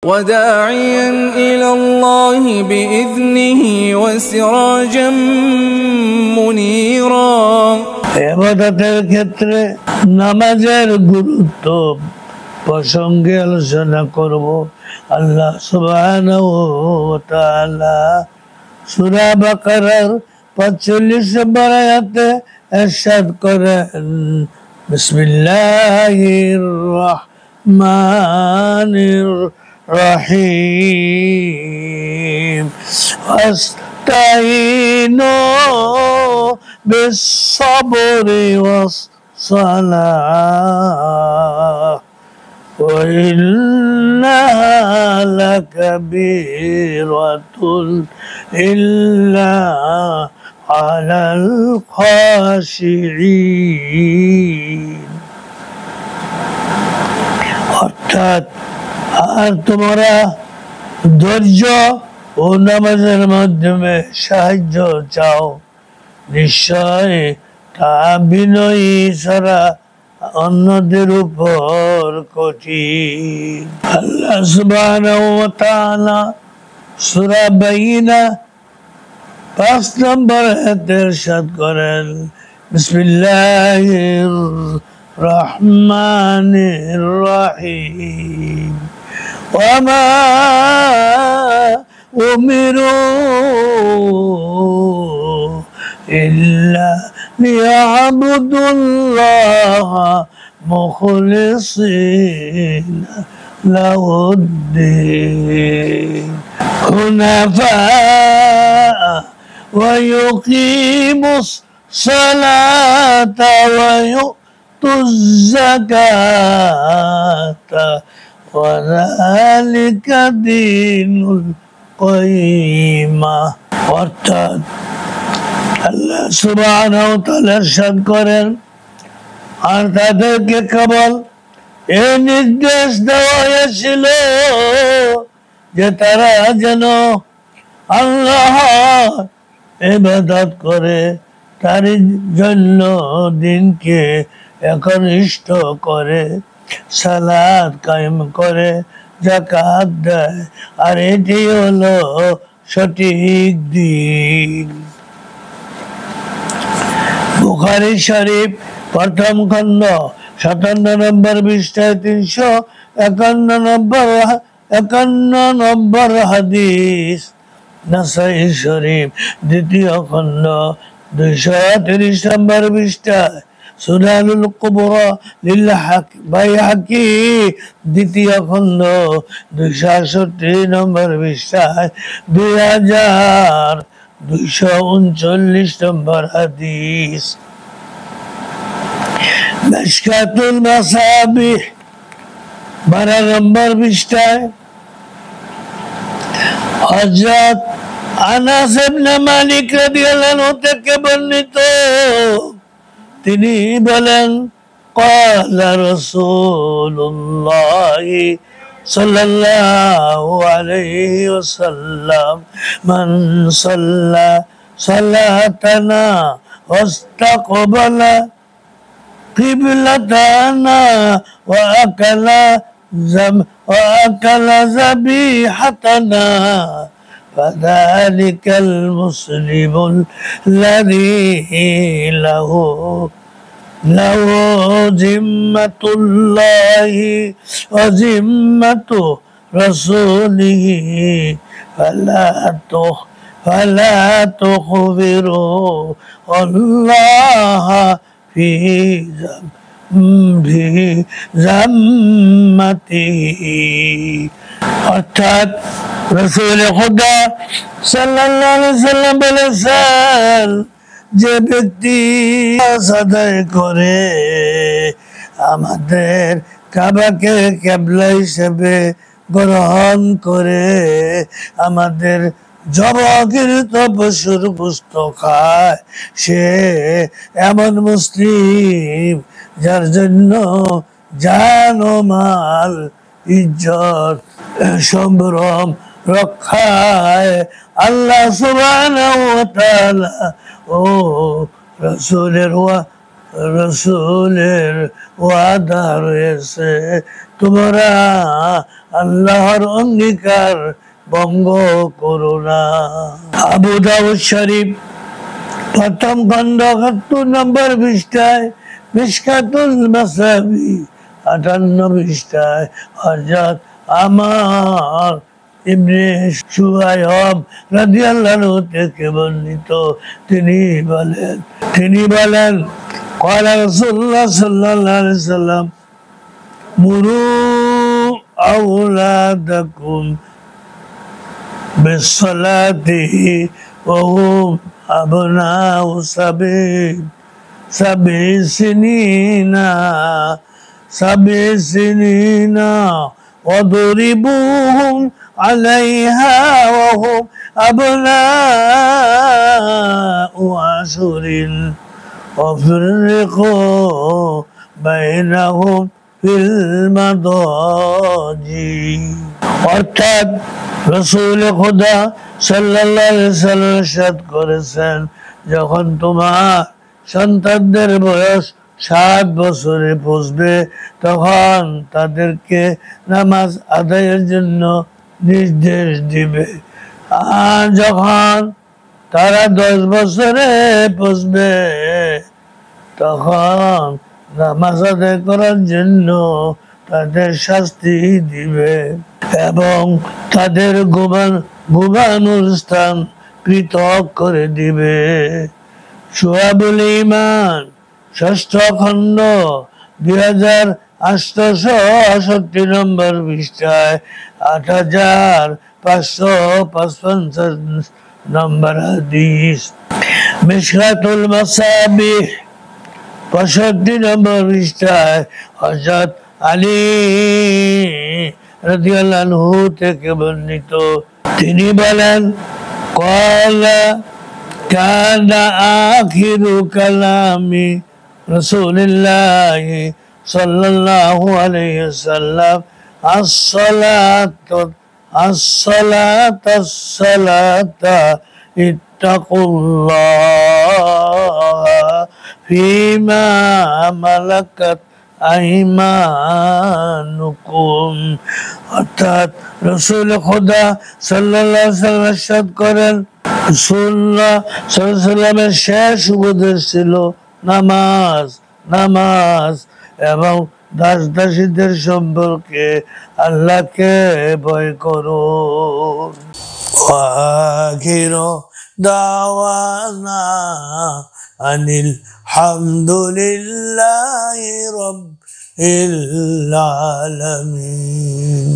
وداعيا إلى الله بإذنه وسراجا منيرا ইবাদতের ক্ষেত্রে নামাজের গুরুত্ব প্রসঙ্গে আলোচনা করব। আল্লাহ সুবহানাহু ওয়া তাআলা সূরা বাকারার 45 নম্বর আয়াতে ইরশাদ করেন, বিসমিল্লাহির রাহমানির রহিম আস্তাইনু বিস-সাবরি ওয়াস-সালাহ ওয়া ইন্নাহা লাকাবীরাতুন ইল্লা আলাল খাশিঈন। অর্থাৎ আর তোমরা ধৈর্য ও নামাজের মাধ্যমে সাহায্য চাও, নিশ্চয় তা বিনয়ী ছাড়া অন্যদের উপর কঠিন। আল্লাহ সুবহানাহু ওয়া তাআলা সূরা বাইনা 5 নম্বর আয়াতে ইরশাদ করেন, বিসমিল্লাহির রহমানির রহিম ওয়া মা উমিরু ইল্লা লিয়াবুদুল্লাহা মুখলিসিনা লাহুদ-দীন হুনাফা ওয়া ইউকিমুস সালাতা ওয়া ইউতুজ যাকাতা ওয়া যালিকা দীনুল কাইয়্যিমা। অর্থাৎ আল্লাহ সুবহানাহু ওয়া তাআলা ইরশাদ করেন, আর তাদেরকে কেবল এই নির্দেশ দেওয়া হয়েছিল যে তারা যেন আল্লাহর ইবাদত করে, তার জন্য দিনকে একনিষ্ঠ করে, সালাত কায়েম করে, যাকাত দেয়, আর এটি হলো সঠিক দিন। বুখারী শরীফ প্রথম খণ্ড 57 নম্বর পৃষ্ঠায় 351 নম্বর হাদিস। নাসাঈ শরীফ দ্বিতীয় খণ্ড 230 নম্বর পৃষ্ঠায়, সুনানুল কুবরা লিল বাইহাকী দ্বিতীয় খণ্ড 268 নম্বর পৃষ্ঠায় 2239 নম্বর হাদিস। মিশকাতুল মাসাবিহ 12 নম্বর পৃষ্ঠায় হযরত আনাস ইবনে মালিক রাদিয়াল্লাহু আনহু থেকে বর্ণিত, তিনি বলেন, ক্বালা রাসূলুল্লাহ সাল্লাল্লাহু আলাইহি ওয়াসাল্লাম, মান সাল্লা সালাতানা ওয়াস্তাকবালা কিবলাতানা ওয়া আকালা যাবিহাতানা ফাযালিকাল মুসলিমুল লাযী লাহু জিম্মাতুল্লাহি ওয়া জিম্মাতু রাসূলিহি ফালা তুখবিরু আল্লাহা ফি জাম্মাতিহি। অর্থাৎ রাসূল খুদা সাল্লাল্লাহু আলাইহি ওয়াসাল্লাম বলেছেন, যে ব্যক্তি আদায় করে আমাদের কাবাকে কিবলা হিসেবে গ্রহণ করে, আমাদের জবাকৃত পশুর গোশত খায়, সে এমন মুসলিম যার জন্য জান ও মাল ইজ্জত সম্ভ্রম রক্ষায় আল্লাহ সুবহানাহু ওয়া তাআলা ও রাসূলের ওয়াদা রয়েছে, তোমরা আল্লাহর অঙ্গীকার ভঙ্গ করো না। আবু দাউদ শরীফ প্রথম খণ্ড ৭১ নম্বর পৃষ্ঠায়, মিশকাতুল মাসাবি ৫৮ পৃষ্ঠায় হযরত আমার ইবনে সুহায়ব রাদিয়াল্লাহু থেকে বর্ণিত, তিনি বলেন ক্বালা রাসূলুল্লাহ সাল্লাল্লাহু আলাইহি ওয়াসাল্লাম মুরু আওলাদাকুম বিসসালাতি ওয়া হুম আবনাউ সাবঈ সিনিনা ওয়াদরিবুহুম আলাইহা ওয়া হুম আবনাউ আশরিন ওয়াফরিকু বাইনাহুম ফিল মাদাজি। অর্থাৎ রাসূল খুদা সাল্লাল্লাহু আলাইহি ওয়াসাল্লাম ইরশাদ করেছেন, যখন তোমার সন্তানদের বয়স 7 বছরে পৌঁছবে তখন তাদেরকে নামাজ আদায়ের জন্য নির্দেশ দিবে, আর যখন তারা 10 বছরে পৌঁছবে তখন নামাজ আদায় করার জন্য তাদের শাস্তি দিবে এবং তাদের ঘুমানোর স্থান পৃথক করে দিবে। শুআবুল ঈমান ৬ষ্ঠ খণ্ড ২৮৬৮ নম্বর পৃষ্ঠায় ৮৫৫৫ নম্বর হাদিস। মিশকাতুল মাসাবিহ ৬৫ নম্বর পৃষ্ঠায় হযরত আলী রাদিয়াল্লাহু আনহু থেকে বর্ণিত, তিনি বলেন ক্বালা কানা আখিরু কালামি রাসূলিল্লাহি সাল্লাল্লাহু আলাইহি ওয়াসাল্লাম আসসালাতা ইত্তাকুল্লাহ ফিমা মালাকাত আইমানুকুম। অর্থাৎ রাসূল খুদা সাল্লাল্লাহু আলাইহি ওয়াসাল্লাম ইরশাদ করেন, রাসূলুল্লাহ সাল্লাল্লাহু আলাইহি ওয়াসাল্লামের শেষ উপদেশ ছিল নামাজ এবং দাস দাসীদের সম্পর্কে আল্লাহকে ভয় করো। ওয়াখিরু দাওয়ানা আনিল হামদুলিল্লাহি রাব্বিল আলামিন।